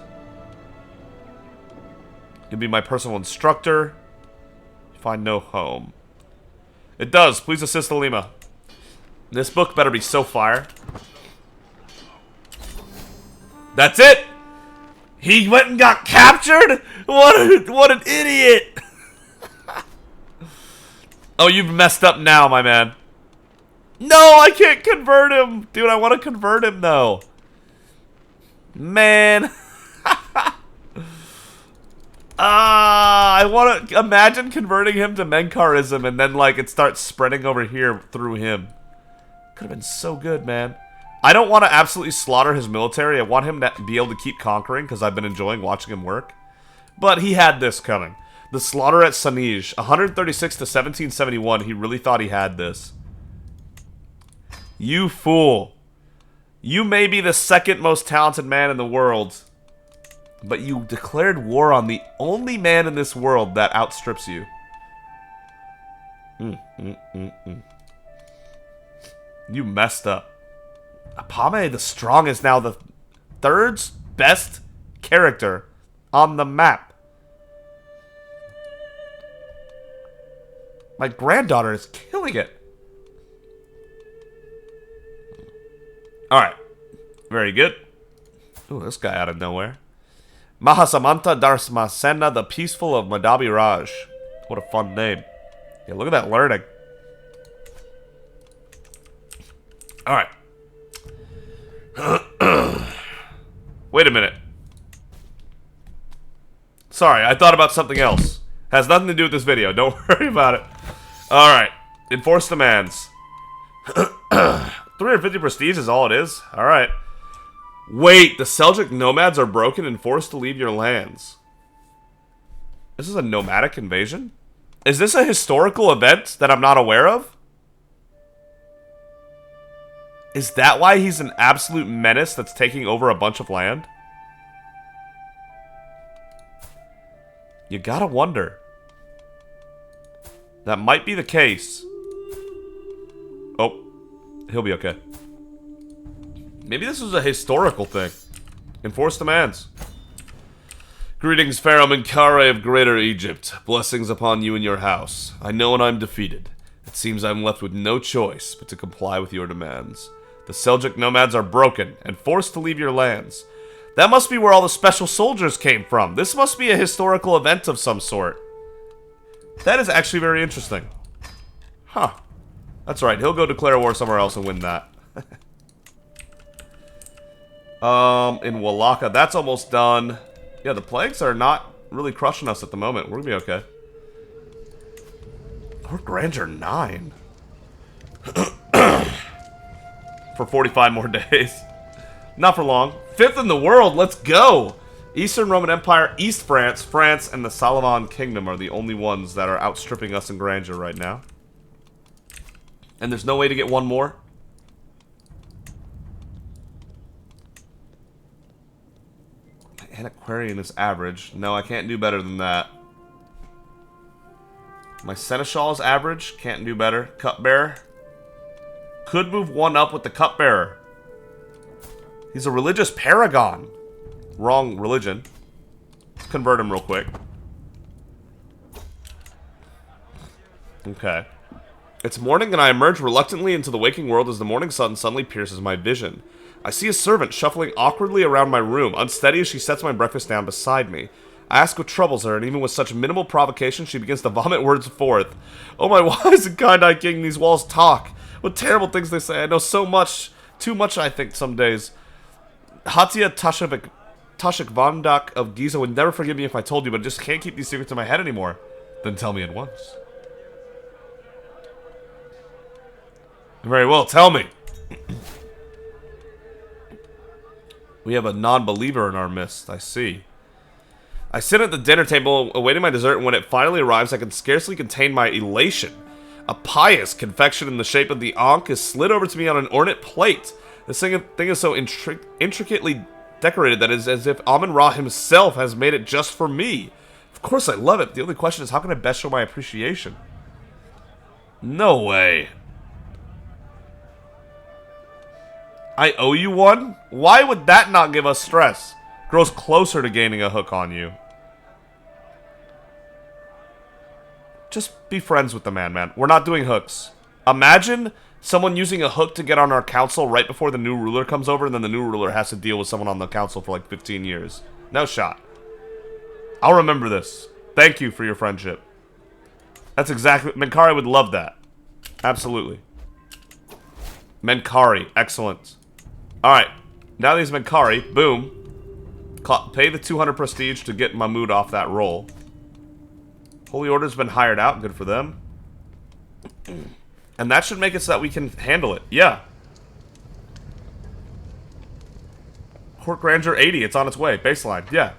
You'll be my personal instructor. Find no home. It does. Please assist Alima. This book better be so fire. That's it! He went and got captured? What an idiot! Oh, you've messed up now, my man. No, I can't convert him. Dude, I want to convert him, though. Man. I want to imagine converting him to Menkarism and then, like, it starts spreading over here through him. Could have been so good, man. I don't want to absolutely slaughter his military. I want him to be able to keep conquering because I've been enjoying watching him work. But he had this coming. The slaughter at Sanij, 136 to 1771. He really thought he had this. You fool. You may be the second most talented man in the world, but you declared war on the only man in this world that outstrips you. You messed up. Apame the Strong is now the third best character on the map. My granddaughter is killing it. Alright. Very good. Ooh, this guy out of nowhere. Mahasamanta Darsmasena, the Peaceful of Madhabi Raj. What a fun name. Yeah, look at that learning. Alright. Wait a minute. Sorry, I thought about something else. Has nothing to do with this video. Don't worry about it. Alright. Enforce demands. 350 prestige is all it is? Alright. Wait, the Seljuk nomads are broken and forced to leave your lands. This is a nomadic invasion? Is this a historical event that I'm not aware of? Is that why he's an absolute menace that's taking over a bunch of land? You gotta wonder. That might be the case. Oh, he'll be okay. Maybe this is a historical thing. Enforce demands. Greetings, Pharaoh Menkaure of Greater Egypt. Blessings upon you and your house. I know when I'm defeated. It seems I'm left with no choice but to comply with your demands. The Seljuk nomads are broken and forced to leave your lands. That must be where all the special soldiers came from. This must be a historical event of some sort. That is actually very interesting. Huh. That's right, he'll go declare war somewhere else and win that. In Walaka, that's almost done. Yeah, the plagues are not really crushing us at the moment. We're gonna be okay. Court Grandeur 9. For 45 more days. Not for long. 5th in the world, let's go! Eastern Roman Empire, East France, France, and the Salavan Kingdom are the only ones that are outstripping us in grandeur right now. And there's no way to get one more? Antiquarian is average. No, I can't do better than that. My Seneschal is average. Can't do better. Cupbearer. Could move one up with the Cupbearer. He's a religious paragon. Wrong religion. Let's convert him real quick. Okay. It's morning and I emerge reluctantly into the waking world as the morning sun suddenly pierces my vision. I see a servant shuffling awkwardly around my room, unsteady as she sets my breakfast down beside me. I ask what troubles her, and even with such minimal provocation, she begins to vomit words forth. Oh my wise and kind-eyed king, these walls talk. What terrible things they say. I know so much. Too much, I think, some days. Hatia Tashik Vandak of Giza would never forgive me if I told you, but I just can't keep these secrets in my head anymore. Then tell me at once. Very well, tell me. We have a non-believer in our midst, I see. I sit at the dinner table awaiting my dessert, and when it finally arrives, I can scarcely contain my elation. A pious confection in the shape of the Ankh is slid over to me on an ornate plate. This thing is so intricately decorated that it is as if Amun-Ra himself has made it just for me. Of course I love it. The only question is, how can I best show my appreciation? No way. I owe you one? Why would that not give us stress? Grows closer to gaining a hook on you. Just be friends with the man. We're not doing hooks. Imagine someone using a hook to get on our council right before the new ruler comes over, and then the new ruler has to deal with someone on the council for like 15 years. No shot. I'll remember this. Thank you for your friendship. That's exactly... Menkaure would love that. Absolutely. Menkaure. Excellent. Alright. Now that he's Menkaure, boom. Pay the 200 prestige to get Mahmud off that roll. Holy Order's been hired out. Good for them. And that should make it so that we can handle it. Yeah. Court Grandeur 80. It's on its way. Baseline. Yeah.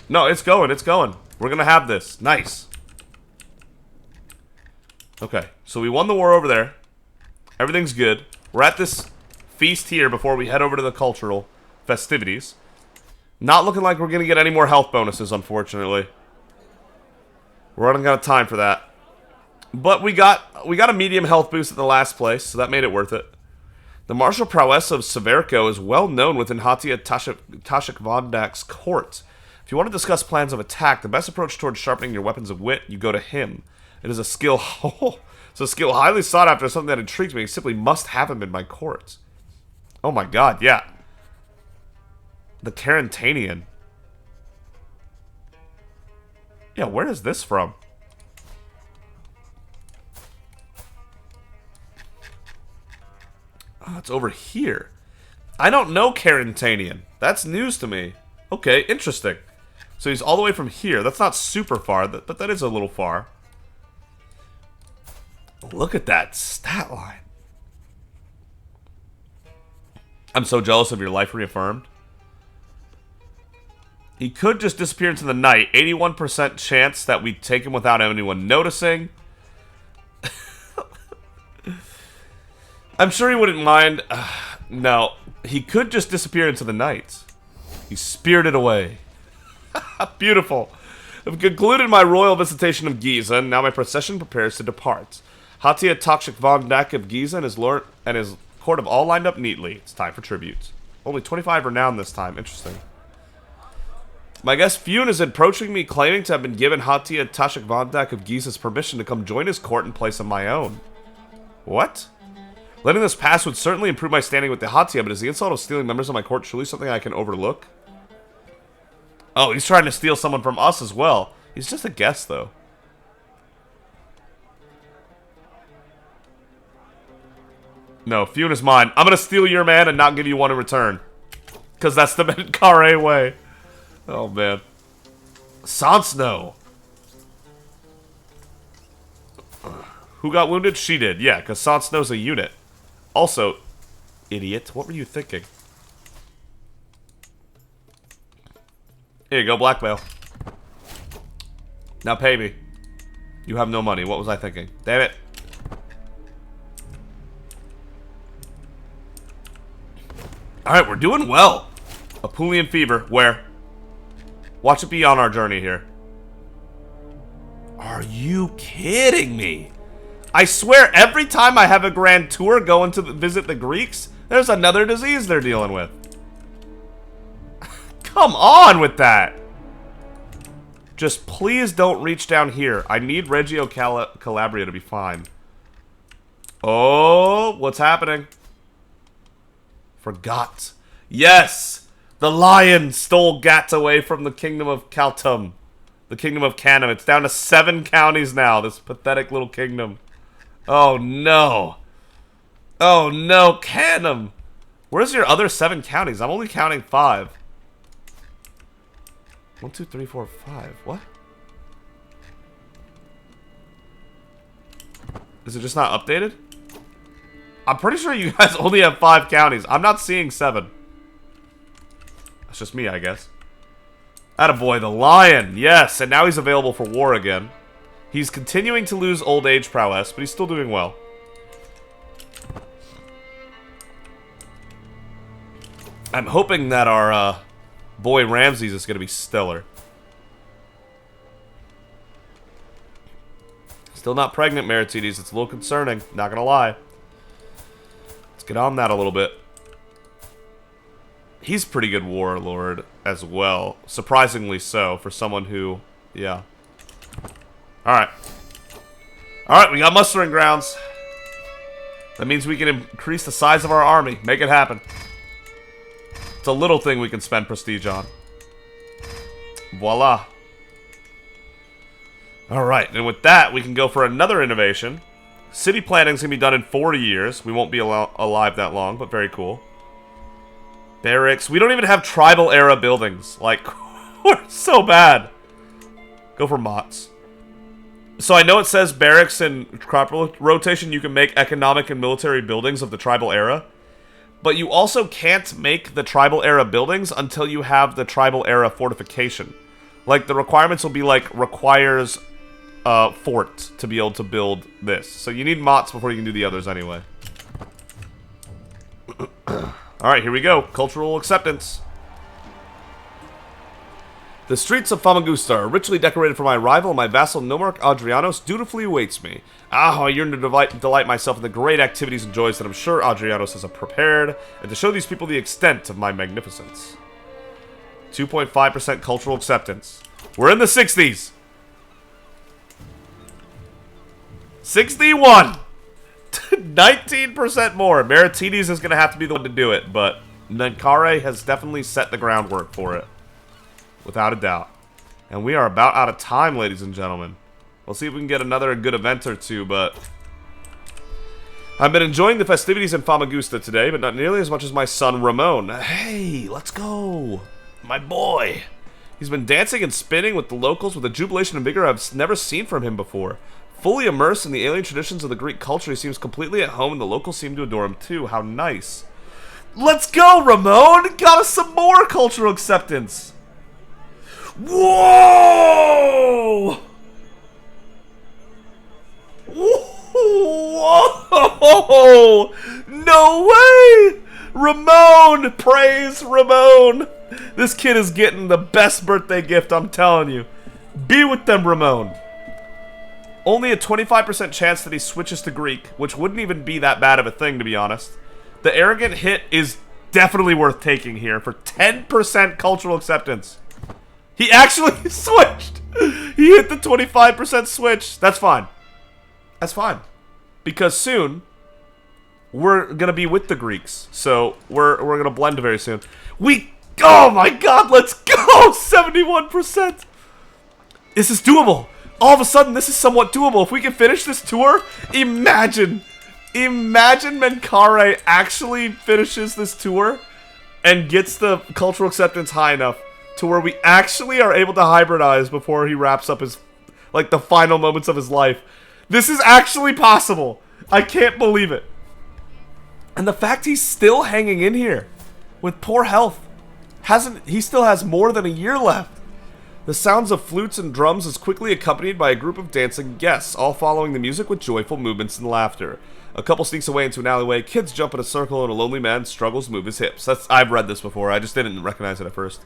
No, it's going. It's going. We're going to have this. Nice. Okay. So we won the war over there. Everything's good. We're at this feast here before we head over to the cultural festivities. Not looking like we're going to get any more health bonuses, unfortunately. We're running out of time for that. But we got a medium health boost at the last place, so that made it worth it. The martial prowess of Severko is well known within Hatia Tashik Vandak's court. If you want to discuss plans of attack, the best approach towards sharpening your weapons of wit, you go to him. It is a skill... It's a skill highly sought after, something that intrigues me. I simply must have him in my court. Oh my god, yeah. The Carantanian. Yeah, where is this from? Oh, it's over here. I don't know Carantanian. That's news to me. Okay, interesting. So he's all the way from here. That's not super far, but that is a little far. Look at that stat line. I'm so jealous of your life reaffirmed. He could just disappear into the night. 81% chance that we take him without anyone noticing. I'm sure he wouldn't mind. No, he could just disappear into the night. He's spirited away. Beautiful. I've concluded my royal visitation of Giza, and now my procession prepares to depart. Hatia Takshik von Dak of Giza and his lord and his court have all lined up neatly. It's time for tributes. Only 25 renown this time. Interesting. My guest Fune is approaching me, claiming to have been given Hatia Takshik von Dak of Giza's permission to come join his court in place of my own. What? Letting this pass would certainly improve my standing with the Hatia, but is the insult of stealing members of my court truly something I can overlook? Oh, he's trying to steal someone from us as well. He's just a guest, though. No, Fune is mine. I'm gonna steal your man and not give you one in return. Because that's the Menkare way. Oh, man. Sansno. Who got wounded? She did. Yeah, because Sansno's a unit. Also, idiot, what were you thinking? Here you go, blackmail. Now pay me. You have no money. What was I thinking? Damn it. Alright, we're doing well. Apulian fever. Where? Watch it be on our journey here. Are you kidding me? I swear, every time I have a grand tour going to visit the Greeks, there's another disease they're dealing with. Come on with that. Just please don't reach down here. I need Reggio Calabria to be fine. Oh, what's happening? Forgot. Yes! The lion stole Gats away from the kingdom of Kaltum. The kingdom of Canum. It's down to 7 counties now, this pathetic little kingdom. Oh no. Oh no, Canum. Where's your other 7 counties? I'm only counting 5. 1, 2, 3, 4, 5. What? Is it just not updated? I'm pretty sure you guys only have 5 counties. I'm not seeing 7. That's just me, I guess. Attaboy, the lion. Yes, and now he's available for war again. He's continuing to lose old age prowess, but he's still doing well. I'm hoping that our boy Ramses is going to be stellar. Still not pregnant, Meritides. It's a little concerning, not going to lie. Let's get on that a little bit. He's a pretty good warlord as well. Surprisingly so, for someone who... Yeah. Alright. Alright, we got mustering grounds. That means we can increase the size of our army. Make it happen. It's a little thing we can spend prestige on. Voila. Alright, and with that, we can go for another innovation. City planning's going to be done in 40 years. We won't be alive that long, but very cool. Barracks. We don't even have tribal era buildings. Like, we're so bad. Go for Mott's. So I know it says barracks and crop rotation, you can make economic and military buildings of the tribal era. But you also can't make the tribal era buildings until you have the tribal era fortification. Like, the requirements will be like, requires fort to be able to build this. So you need Mott's before you can do the others anyway. Alright, here we go. Cultural acceptance. The streets of Famagusta are richly decorated for my rival, and my vassal Nomarch Adrianos dutifully awaits me. Ah, I yearn to delight myself in the great activities and joys that I'm sure Adrianos has prepared, and to show these people the extent of my magnificence. 2.5% cultural acceptance. We're in the 60s! 61! 19% more. Meritides is going to have to be the one to do it, but Menkare has definitely set the groundwork for it. Without a doubt. And we are about out of time, ladies and gentlemen. We'll see if we can get another good event or two, but... I've been enjoying the festivities in Famagusta today, but not nearly as much as my son, Ramon. Hey, let's go! My boy! He's been dancing and spinning with the locals with a jubilation and vigor I've never seen from him before. Fully immersed in the alien traditions of the Greek culture, he seems completely at home, and the locals seem to adore him too. How nice. Let's go, Ramon! Got us some more cultural acceptance! Whoa! Whoa! No way! Ramon! Praise Ramon! This kid is getting the best birthday gift, I'm telling you. Be with them, Ramon. Only a 25% chance that he switches to Greek, which wouldn't even be that bad of a thing, to be honest. The arrogant hit is definitely worth taking here for 10% cultural acceptance. He actually switched! He hit the 25% switch. That's fine. That's fine. Because soon, we're gonna be with the Greeks. So, we're gonna blend very soon. Oh my god, let's go! 71%! This is doable! All of a sudden, this is somewhat doable. If we can finish this tour, imagine Menkare actually finishes this tour and gets the cultural acceptance high enough to where we actually are able to hybridize before he wraps up his, like, the final moments of his life. This is actually possible. I can't believe it. And the fact he's still hanging in here with poor health, he still has more than a year left. The sounds of flutes and drums is quickly accompanied by a group of dancing guests, all following the music with joyful movements and laughter. A couple sneaks away into an alleyway, kids jump in a circle, and a lonely man struggles to move his hips. I've read this before, I just didn't recognize it at first.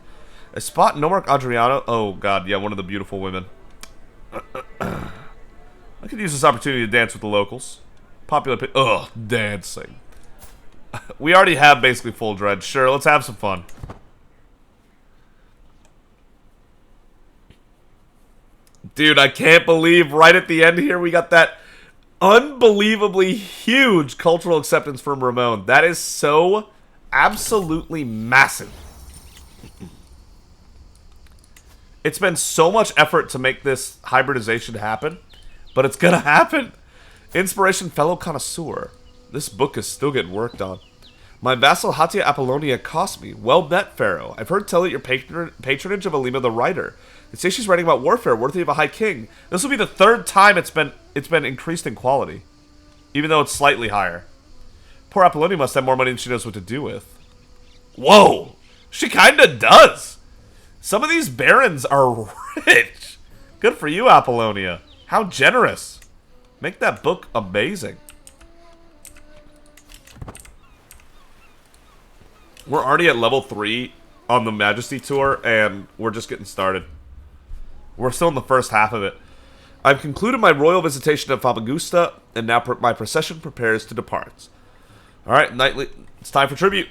I spot Nomark Adriano. Oh god, yeah, one of the beautiful women. I could use this opportunity to dance with the locals. Dancing. We already have basically full dread. Sure, let's have some fun. Dude, I can't believe right at the end here we got that unbelievably huge cultural acceptance from Ramon. That is so absolutely massive. It's been so much effort to make this hybridization happen, but it's gonna happen. Inspiration, fellow connoisseur. This book is still getting worked on. My vassal Hatia Apollonia cost me. Well met, Pharaoh. I've heard tell at your patronage of Alima the writer. They say she's writing about warfare worthy of a high king. This will be the third time it's been increased in quality, even though it's slightly higher. Poor Apollonia must have more money than she knows what to do with. Whoa, she kinda does. Some of these barons are rich. Good for you, Apollonia. How generous. Make that book amazing. We're already at level 3 on the Majesty Tour, and we're just getting started. We're still in the first half of it. I've concluded my royal visitation of Famagusta, and now my procession prepares to depart. Alright, Knightly, it's time for tribute.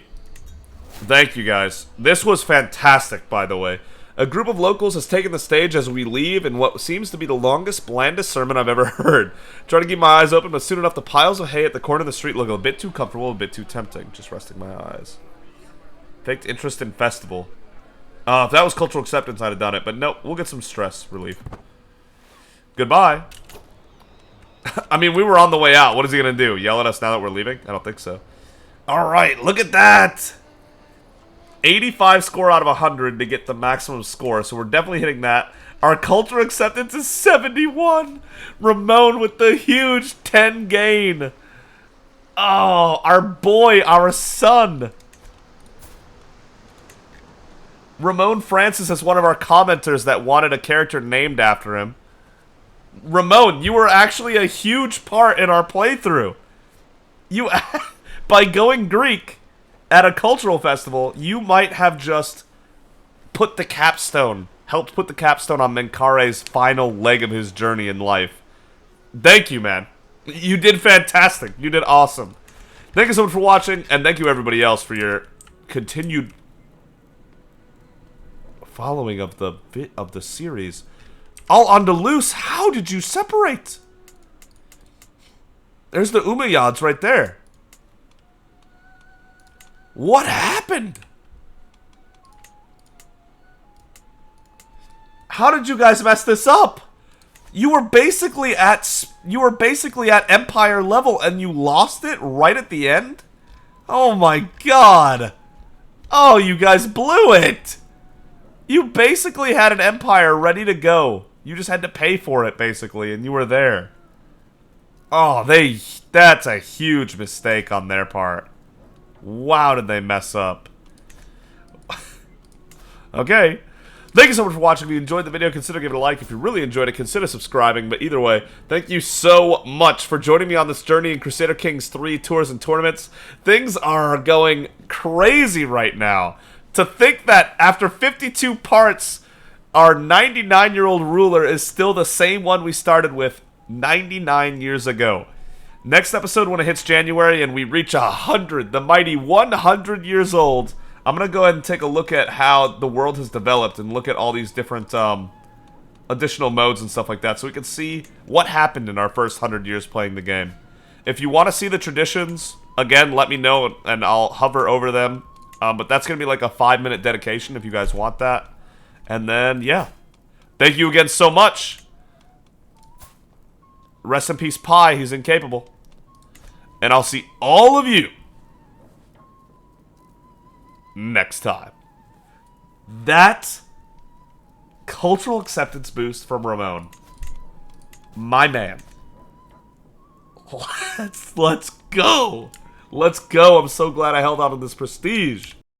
Thank you, guys. This was fantastic, by the way. A group of locals has taken the stage as we leave in what seems to be the longest, blandest sermon I've ever heard. Trying to keep my eyes open, but soon enough the piles of hay at the corner of the street look a bit too comfortable, a bit too tempting. Just resting my eyes. Faked interest in festival. If that was cultural acceptance, I'd have done it. But nope, we'll get some stress relief. Goodbye. I mean, we were on the way out. What is he going to do? Yell at us now that we're leaving? I don't think so. Alright, look at that! 85 score out of 100 to get the maximum score. So we're definitely hitting that. Our cultural acceptance is 71. Ramon with the huge 10 gain. Oh, our boy, our son. Ramon Francis is one of our commenters that wanted a character named after him. Ramon, you were actually a huge part in our playthrough. You, by going Greek at a cultural festival, you might have just put the capstone, helped put the capstone on Menkare's final leg of his journey in life. Thank you, man. You did fantastic. You did awesome. Thank you so much for watching, and thank you everybody else for your continued following of the series. Al-Andalus, how did you separate? There's the Umayyads right there. What happened? How did you guys mess this up? You were basically at Empire level and you lost it right at the end? Oh my god. Oh, you guys blew it. You basically had an empire ready to go. You just had to pay for it, basically, and you were there. Oh, that's a huge mistake on their part. Wow, did they mess up. Okay. Thank you so much for watching. If you enjoyed the video, consider giving it a like. If you really enjoyed it, consider subscribing. But either way, thank you so much for joining me on this journey in Crusader Kings 3 tours and tournaments. Things are going crazy right now. To think that after 52 parts, our 99-year-old ruler is still the same one we started with 99 years ago. Next episode, when it hits January and we reach 100, the mighty 100 years old, I'm going to go ahead and take a look at how the world has developed and look at all these different additional modes and stuff like that so we can see what happened in our first 100 years playing the game. If you want to see the traditions, again, let me know and I'll hover over them. But that's going to be like a 5-minute dedication if you guys want that. And then, yeah. Thank you again so much. Rest in peace, Pi. He's incapable. And I'll see all of you next time. That cultural acceptance boost from Ramon. My man. Let's go. Let's go. I'm so glad I held on to this prestige.